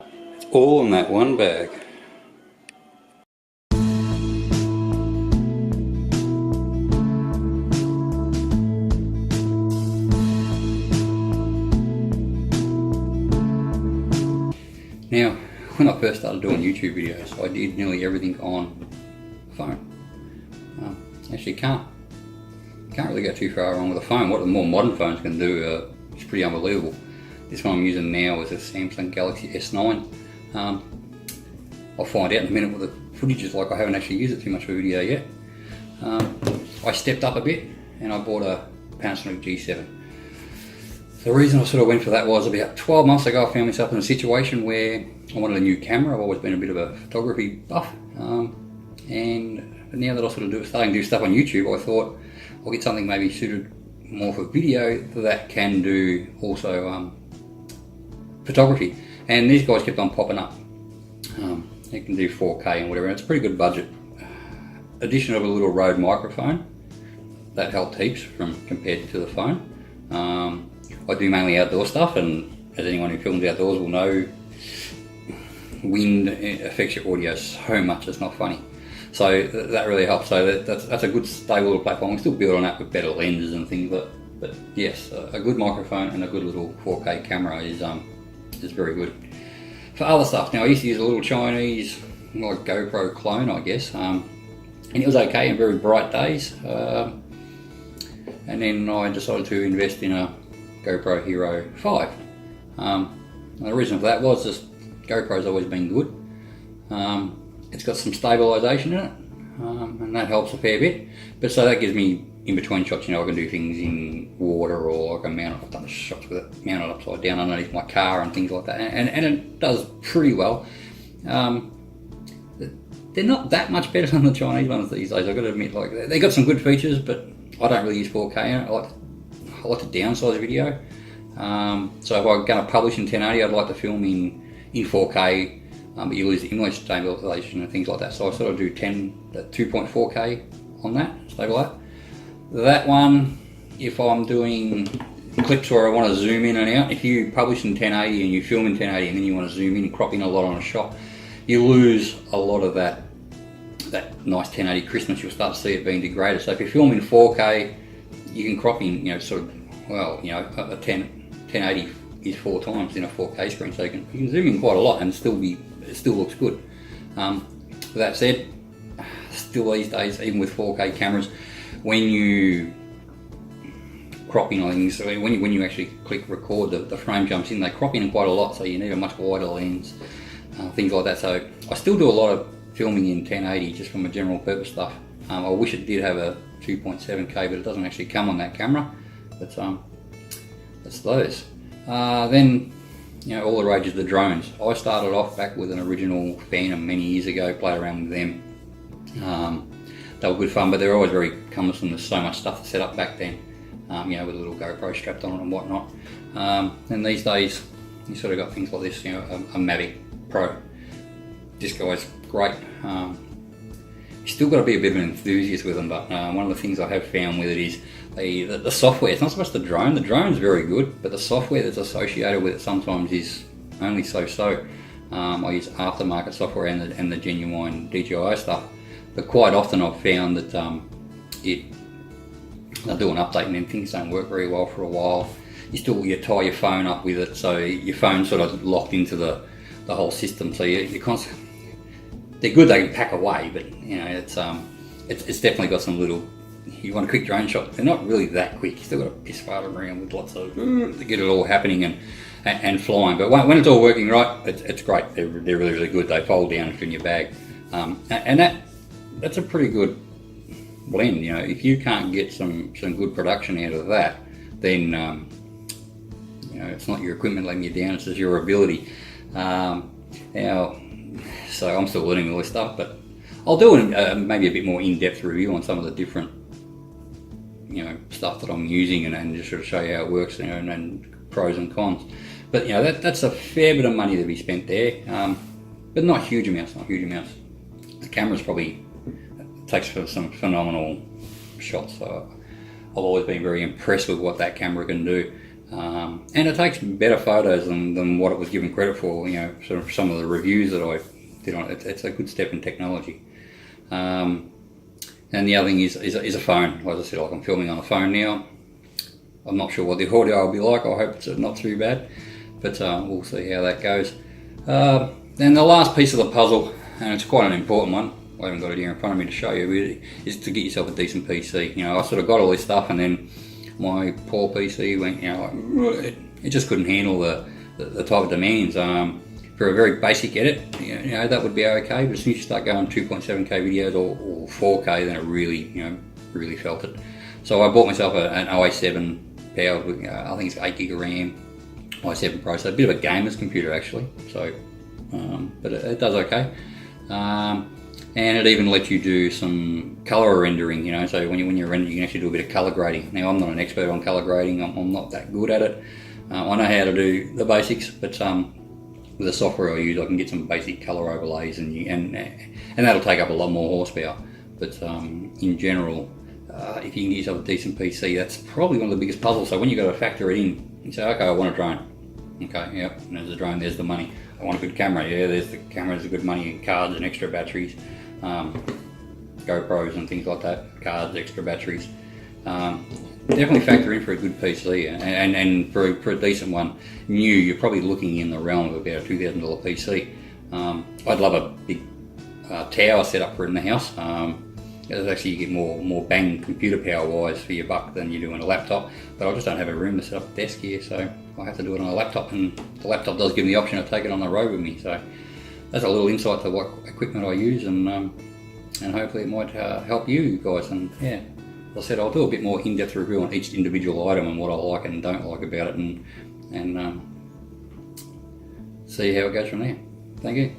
It's all in that one bag. Now, when I first started doing YouTube videos, I did nearly everything on phone. Actually, can't really go too far wrong with a phone. What the more modern phones can do is pretty unbelievable. This one I'm using now is a Samsung Galaxy S9. I'll find out in a minute what the footage is like. I haven't actually used it too much for video yet. I stepped up a bit and I bought a Panasonic G7. The reason I sort of went for that was about 12 months ago I found myself in a situation where I wanted a new camera. I've always been a bit of a photography buff, and now that I sort of starting to do stuff on YouTube, I thought I'll get something maybe suited more for video that can do also photography. And these guys kept on popping up. You can do 4K and whatever, and it's a pretty good budget. Addition of a little Rode microphone, that helped heaps compared to the phone. I do mainly outdoor stuff, and as anyone who films outdoors will know, wind affects your audio so much it's not funny. So that really helps. So that's a good stable little platform. We still build on that with better lenses and things, but yes, a good microphone and a good little 4K camera is very good. For other stuff, now I used to use a little Chinese like GoPro clone, I guess, and it was okay in very bright days. And then I decided to invest in a GoPro Hero 5. The reason for that was just GoPro's always been good. It's got some stabilisation in it, and that helps a fair bit. But so that gives me in between shots, I can do things in water, or I can mount it. I've done shots with it mounted upside down underneath my car and things like that, and it does pretty well. They're not that much better than the Chinese ones these days, I've got to admit. Like, they got some good features, but I don't really use 4K in it. I like to downsize video. So if I'm going to publish in 1080, I'd like to film in 4K, but you lose the image stabilization and things like that. So I sort of do 2.4K on that, stabilize. That one, if I'm doing clips where I want to zoom in and out, if you publish in 1080 and you film in 1080 and then you want to zoom in and crop in a lot on a shot, you lose a lot of that nice 1080 crispness. You'll start to see it being degraded. So if you film in 4K, you can crop in, a 1080 is 4 times in a 4K screen, so you can zoom in quite a lot and it still looks good. With that said, still these days, even with 4K cameras, when you crop in on things, so when you actually click record, the frame jumps in, they crop in quite a lot, so you need a much wider lens, things like that. So I still do a lot of filming in 1080 just from a general purpose stuff. I wish it did have a 2.7K, but it doesn't actually come on that camera. But that's those. Then, all the rage of the drones. I started off back with an original Phantom many years ago, played around with them. They were good fun, but they're always very cumbersome. There's so much stuff to set up back then, with a little GoPro strapped on it and whatnot. And these days, you sort of got things like this, a Mavic Pro. This guy's great. You still got to be a bit of an enthusiast with them, but one of the things I have found with it is the software. It's not so much the drone. The drone's very good, but the software that's associated with it sometimes is only so-so. I use aftermarket software and the genuine DJI stuff, but quite often I've found that they'll do an update and then things don't work very well for a while. You tie your phone up with it, so your phone's sort of locked into the whole system. So you constantly, they're good, they can pack away, but it's definitely got some little. You want a quick drone shot, they're not really that quick. You still got to piss fart around with lots of to get it all happening and flying. But when it's all working right, it's great. They're really, really good. They fold down in your bag, and that's a pretty good blend. If you can't get some good production out of that, then it's not your equipment letting you down. It's just your ability. So I'm still learning all this stuff, but I'll do maybe a bit more in-depth review on some of the different stuff that I'm using and just sort of show you how it works, and pros and cons. But that's a fair bit of money to be spent there, but not huge amounts. The camera's probably takes some phenomenal shots. So I've always been very impressed with what that camera can do. And it takes better photos than what it was given credit for. You know, sort of some of the reviews that I did on it. It's a good step in technology. And the other thing is a phone. As I said, like I'm filming on a phone now. I'm not sure what the audio will be like. I hope it's not too bad, but we'll see how that goes. Then the last piece of the puzzle, and it's quite an important one. I haven't got it here in front of me to show you, really, is to get yourself a decent PC. You know, I sort of got all this stuff, and then my poor PC went, you know, like, it just couldn't handle the type of demands. For a very basic edit, you know, that would be okay, but as soon as you start going 2.7K videos or 4K, then it really, you know, really felt it. So I bought myself an i7 powered with, I think it's 8 gig of RAM, i7 Pro, so a bit of a gamer's computer actually. So, but it does okay. And it even lets you do some color rendering, you know, so when you're rendering, you can actually do a bit of color grading. Now, I'm not an expert on color grading, I'm not that good at it. I know how to do the basics, but with the software I use, I can get some basic color overlays, and that'll take up a lot more horsepower. But in general, if you can get yourself a decent PC, that's probably one of the biggest puzzles. So when you've got to factor it in, you say, okay, I want a drone. Okay, yep, and there's a drone, there's the money. I want a good camera, yeah, there's the camera, there's the good money, and cards and extra batteries, GoPros and things like that, cards, extra batteries. Definitely factor in for a good PC, and for a decent one, new, you're probably looking in the realm of about a $2,000 PC. I'd love a big tower set up for in the house. Actually, you get more bang computer power wise for your buck than you do on a laptop, but I just don't have a room to set up a desk here, so I have to do it on a laptop, and the laptop does give me the option to take it on the road with me. So that's a little insight to what equipment I use, and hopefully it might help you guys. And yeah, as I said, I'll do a bit more in-depth review on each individual item and what I like and don't like about it, and see how it goes from there. Thank you.